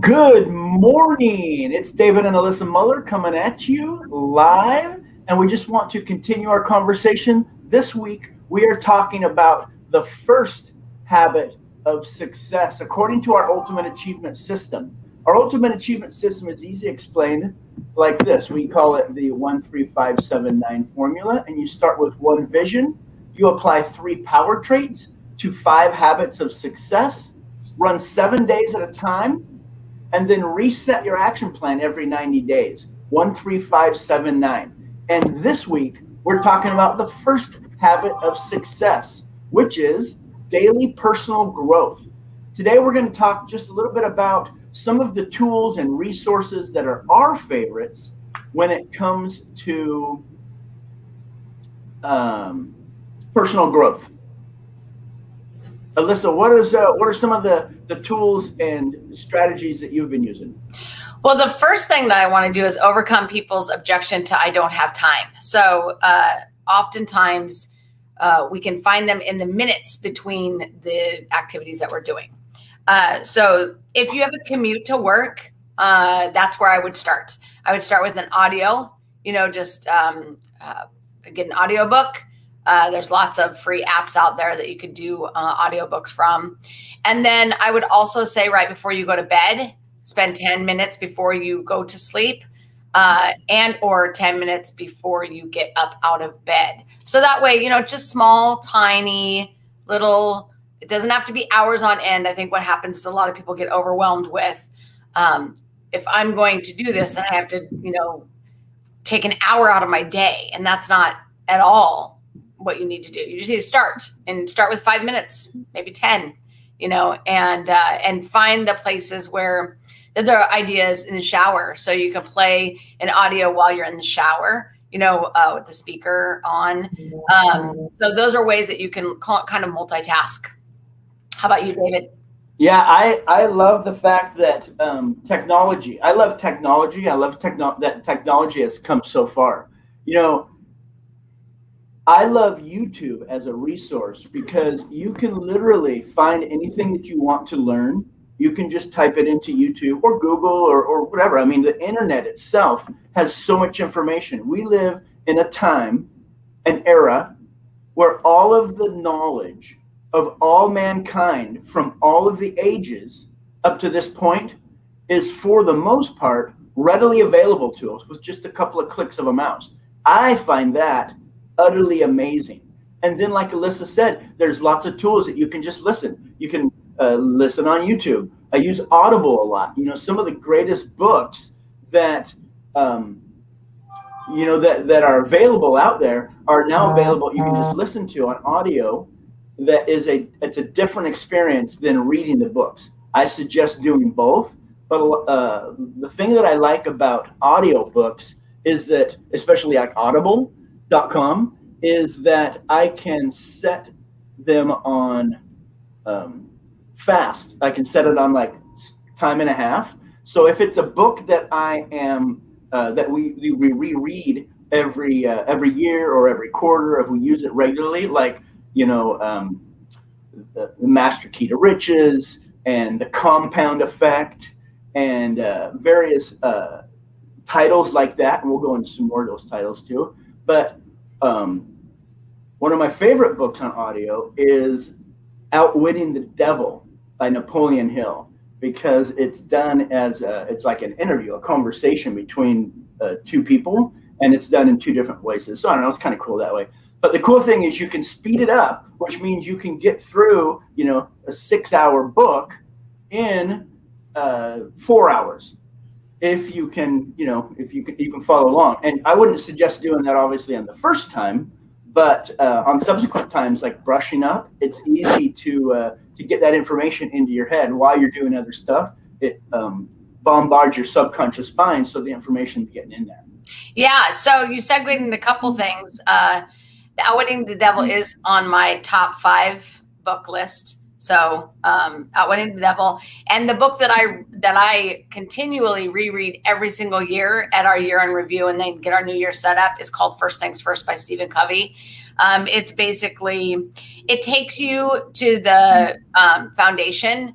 Good morning. It's David and Alyssa Muller coming at you live, and we just want to continue our conversation. This week, we are talking about the first habit of success according to our ultimate achievement system. Our ultimate achievement system is easily explained like this. We call it the 1-3-5-7-9 formula, and you start with one vision, you apply 3 power traits to 5 habits of success, run 7 days at a time, and then reset your action plan every 90 days. 1-3-5-7-9. And this week, we're talking about the first habit of success, which is daily personal growth. Today, we're going to talk just a little bit about some of the tools and resources that are our favorites when it comes to personal growth. Alyssa, what are some of the tools and strategies that you've been using? Well, the first thing that I want to do is overcome people's objection to I don't have time. So oftentimes we can find them in the minutes between the activities that we're doing. So if you have a commute to work, that's where I would start. I would start with an audio, just get an audiobook. There's lots of free apps out there that you could do audiobooks from. And then I would also say right before you go to bed, spend 10 minutes before you go to sleep and or 10 minutes before you get up out of bed. So that way, just small, tiny, little, it doesn't have to be hours on end. I think what happens is a lot of people get overwhelmed with, if I'm going to do this, then I have to, take an hour out of my day. And that's not at all what you need to do. You just need to start with 5 minutes, maybe 10, and find the places where there are ideas in the shower. So you can play an audio while you're in the shower, with the speaker on. So those are ways that you can kind of multitask. How about you, David? Yeah, I love the fact that technology. I love technology. I love that technology has come so far. I love YouTube as a resource because you can literally find anything that you want to learn. You can just type it into YouTube or Google or whatever. I mean, the internet itself has so much information. We live in a time, an era, where all of the knowledge of all mankind from all of the ages up to this point is, for the most part, readily available to us with just a couple of clicks of a mouse. I find that utterly amazing. And then, like Alyssa said, there's lots of tools that you can just listen. You can listen on YouTube. I use Audible a lot. Some of the greatest books that that are available out there are now available. You can just listen to on audio. It's a different experience than reading the books. I suggest doing both. But the thing that I like about audiobooks is that, especially like Audible.com, is that I can set them on fast. I can set it on like time and a half. So if it's a book that I am that we reread every year or every quarter, if we use it regularly, like the Master Key to Riches and the Compound Effect and various titles like that, and we'll go into some more of those titles too. But one of my favorite books on audio is Outwitting the Devil by Napoleon Hill, because it's done as it's like an interview, a conversation between 2 people, and it's done in 2 different voices. So I don't know, it's kind of cool that way. But the cool thing is you can speed it up, which means you can get through, a 6-hour book in 4 hours. If you can, you can follow along. And I wouldn't suggest doing that obviously on the first time, but on subsequent times, like brushing up, it's easy to get that information into your head while you're doing other stuff. It bombards your subconscious mind, so the information's getting in there. Yeah. So you segued into a couple things. The Outwitting the Devil is on my top 5 book list. So Outwitting the Devil, and the book that I continually reread every single year at our year-end review and then get our new year set up is called First Things First by Stephen Covey. It's basically, it takes you to the foundation,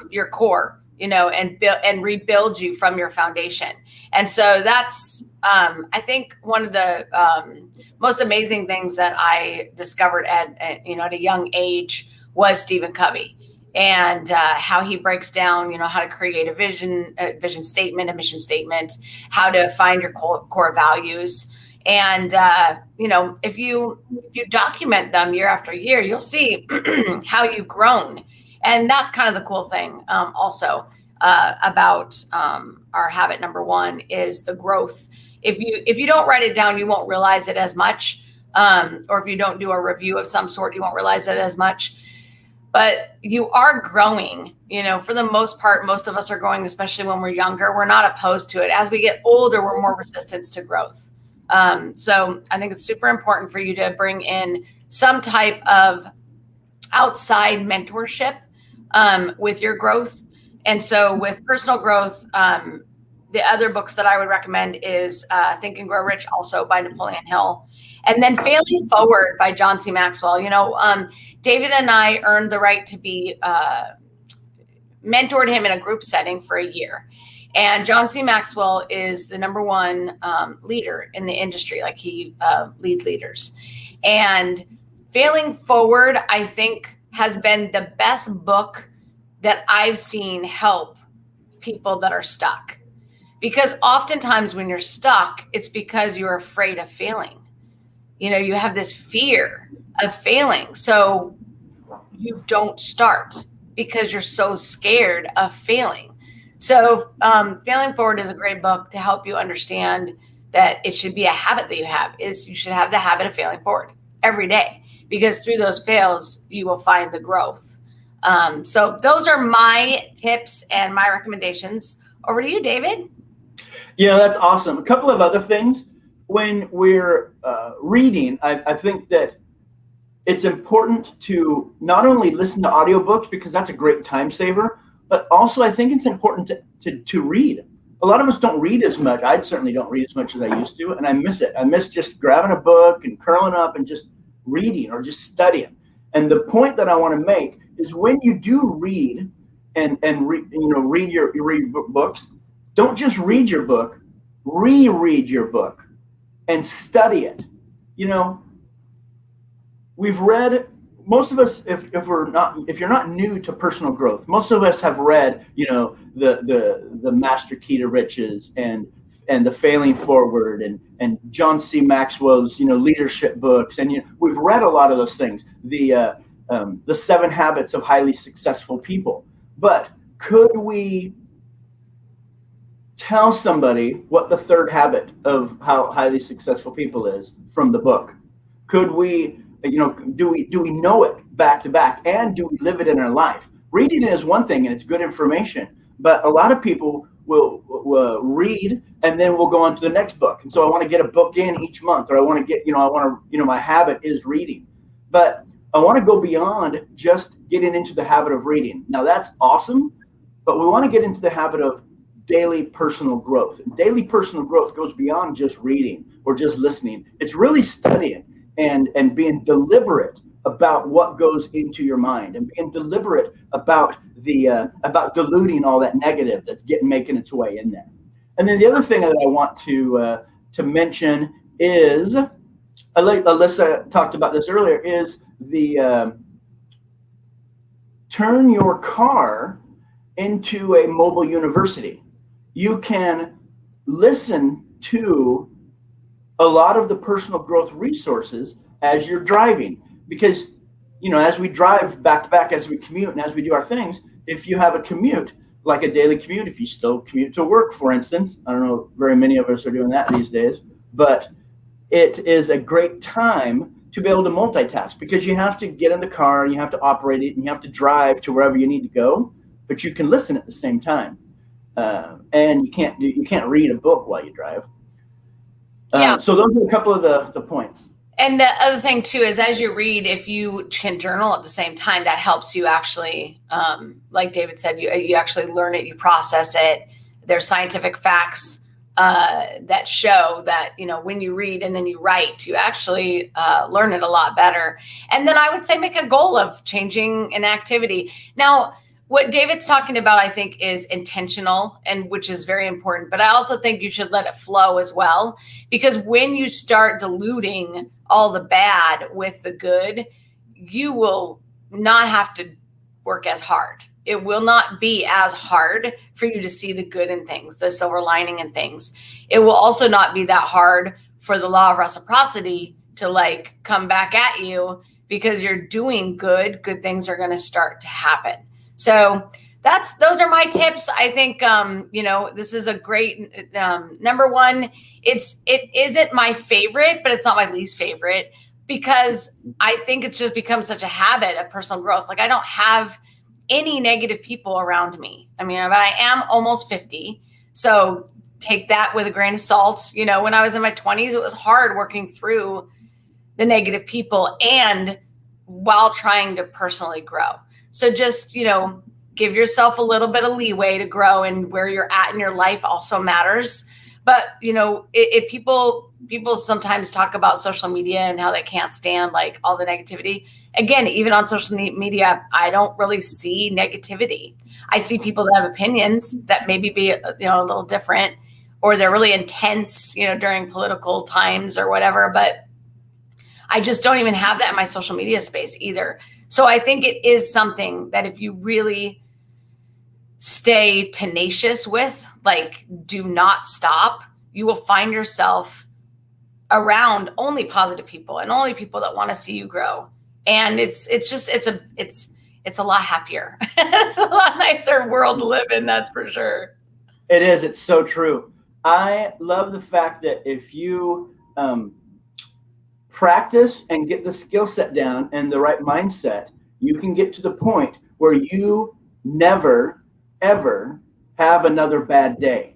your core, and build and rebuild you from your foundation. And so that's, I think, one of the most amazing things that I discovered at a young age was Stephen Covey, and how he breaks down, how to create a vision statement, a mission statement, how to find your core values. And, if you document them year after year, you'll see how you've grown. And that's kind of the cool thing also about our habit number one is the growth. If you don't write it down, you won't realize it as much. Or if you don't do a review of some sort, you won't realize it as much. But you are growing, for the most part. Most of us are growing, especially when we're younger. We're not opposed to it. As we get older, we're more resistant to growth. So I think it's super important for you to bring in some type of outside mentorship with your growth. And so with personal growth, the other books that I would recommend is Think and Grow Rich, also by Napoleon Hill. And then Failing Forward by John C. Maxwell. David and I earned the right to be mentored him in a group setting for a year. And John C. Maxwell is the number one leader in the industry. Like, he leads leaders. And Failing Forward, I think, has been the best book that I've seen help people that are stuck. Because oftentimes when you're stuck, it's because you're afraid of failing. You have this fear of failing. So you don't start because you're so scared of failing. So Failing Forward is a great book to help you understand that it should be a habit that you have. You should have the habit of failing forward every day, because through those fails, you will find the growth. So those are my tips and my recommendations. Over to you, David. Yeah, that's awesome. A couple of other things. When we're reading, I think that it's important to not only listen to audiobooks, because that's a great time saver, but also I think it's important to read. A lot of us don't read as much. I certainly don't read as much as I used to, and I miss it. I miss just grabbing a book and curling up and just reading or just studying. And the point that I want to make is, when you do read and read your books, don't just read your book, reread your book and study it. We've read, most of us, if you're not new to personal growth, most of us have read, the Master Key to Riches and the Failing Forward and John C. Maxwell's, leadership books. And we've read a lot of those things, the 7 Habits of Highly Successful People. But could we tell somebody what the 3rd habit of how highly successful people is from the book? Could we, do we know it back to back, and do we live it in our life? Reading is one thing, and it's good information, but a lot of people will read and then we'll go on to the next book. And so I want to get a book in each month, or I want to get, my habit is reading, but I want to go beyond just getting into the habit of reading. Now that's awesome, but we want to get into the habit of daily personal growth. And daily personal growth goes beyond just reading or just listening. It's really studying and being deliberate about what goes into your mind, and being deliberate about about diluting all that negative that's making its way in there. And then the other thing that I want to mention is, Alyssa talked about this earlier, is the turn your car into a mobile university. You can listen to a lot of the personal growth resources as you're driving, because as we drive back to back, as we commute and as we do our things, if you have a commute, like a daily commute, if you still commute to work, for instance, I don't know, very many of us are doing that these days, but it is a great time to be able to multitask, because you have to get in the car, you have to operate it, and you have to drive to wherever you need to go, but you can listen at the same time. And you can't read a book while you drive. So those are a couple of the points. And the other thing too is, as you read, if you can journal at the same time, that helps you actually, like David said, you actually learn it, you process it. There's scientific facts that show that, when you read and then you write, you actually learn it a lot better. And then I would say make a goal of changing an activity. Now, what David's talking about, I think, is intentional, and which is very important. But I also think you should let it flow as well, because when you start diluting all the bad with the good, you will not have to work as hard. It will not be as hard for you to see the good in things, the silver lining in things. It will also not be that hard for the law of reciprocity to like come back at you, because you're doing good things are going to start to happen. So those are my tips. I think, this is a great, number one, it isn't my favorite, but it's not my least favorite, because I think it's just become such a habit of personal growth. Like I don't have any negative people around me. I mean, but I am almost 50. So take that with a grain of salt. When I was in my 20s, it was hard working through the negative people and while trying to personally grow. So just, give yourself a little bit of leeway to grow, and where you're at in your life also matters. But, people sometimes talk about social media and how they can't stand like all the negativity. Again, even on social media, I don't really see negativity. I see people that have opinions that maybe be, a little different, or they're really intense, during political times or whatever. But I just don't even have that in my social media space either. So I think it is something that if you really stay tenacious with, like do not stop, you will find yourself around only positive people and only people that want to see you grow. And it's a lot happier. It's a lot nicer world to live in, that's for sure. It is. It's so true. I love the fact that if you practice and get the skill set down and the right mindset, you can get to the point where you never, ever have another bad day.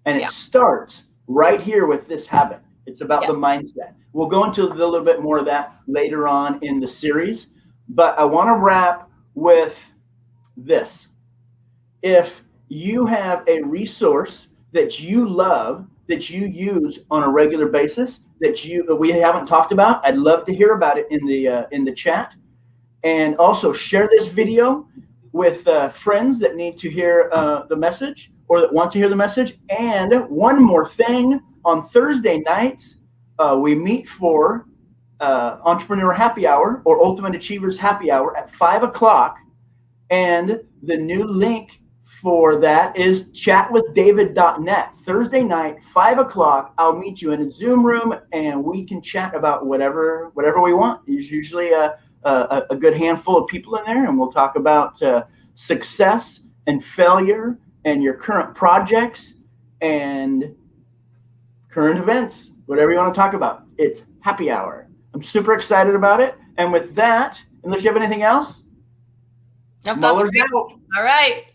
And it starts right here with this habit. It's about the mindset. We'll go into a little bit more of that later on in the series, but I want to wrap with this. If you have a resource that you love, that you use on a regular basis, that we haven't talked about, I'd love to hear about it in the chat. And also share this video with friends that need to hear the message, or that want to hear the message. And one more thing, on Thursday nights, we meet for Entrepreneur Happy Hour, or Ultimate Achievers Happy Hour, at 5:00. And the new link for that is chatwithdavid.net. Thursday night, 5:00. I'll meet you in a Zoom room, and we can chat about whatever we want. There's usually a good handful of people in there, and we'll talk about success and failure and your current projects and current events, whatever you want to talk about. It's happy hour. I'm super excited about it. And with that, unless you have anything else, nope, that's great. All right.